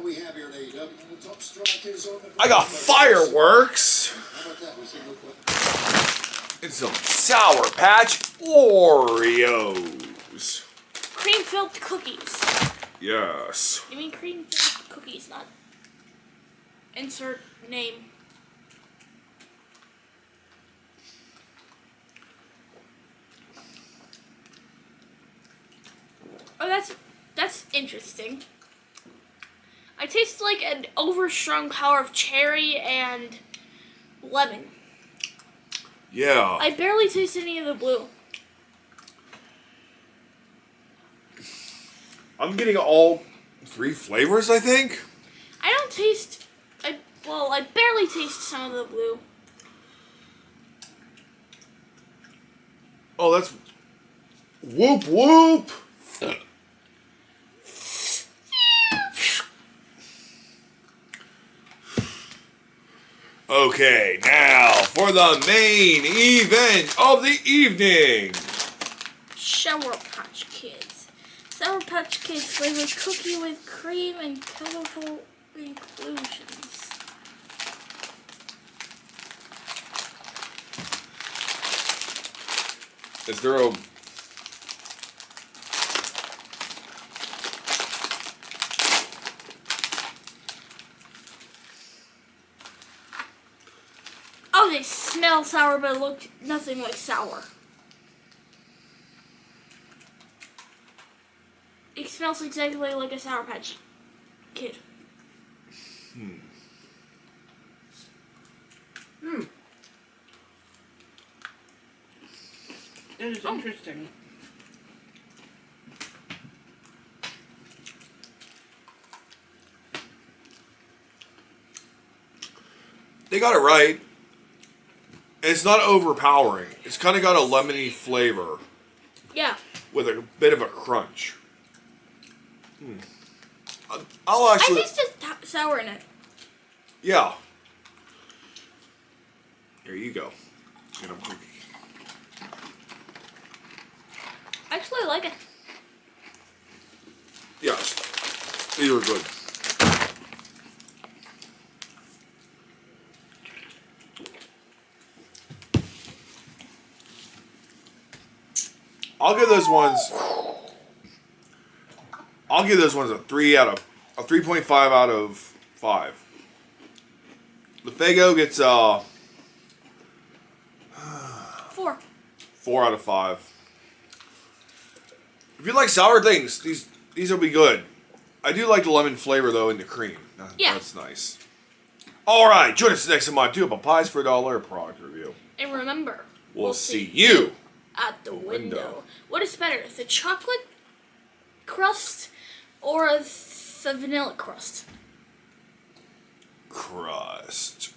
do we have here at AEW? The top strikers on the I got fireworks. How about that? We see no question. And some Sour Patch Oreos. Cream-filled cookies. Yes. You mean cream-filled cookies, not insert name. Oh, that's interesting. I taste like an overstrong power of cherry and lemon. Yeah. I barely taste any of the blue. I'm getting all 3 flavors, I think. I don't taste. I barely taste some of the blue. Oh, that's whoop whoop. Okay, now for the main event of the evening. Sour Patch Kids. Sour Patch Kids flavored cookie with cream and colorful inclusions. Is there a... Oh, they smell sour, but look nothing like sour. It smells exactly like a Sour Patch Kid. That is interesting. They got it right. It's not overpowering. It's kind of got a lemony flavor Yeah. with a bit of a crunch. I'll I actually... tasted sour in it. Yeah. Here you go. Get a cookie. Actually, I like it. Yes. These are good. I'll give those ones a 3.5 out of 5. The Faygo gets 4. 4 out of 5. If you like sour things, these will be good. I do like the lemon flavor though in the cream. Yeah. That's nice. All right, join us next time on Two Up Pies for $1 product review. And remember, We'll see you at the window. window. What is better, the chocolate crust or the vanilla crust? Crust.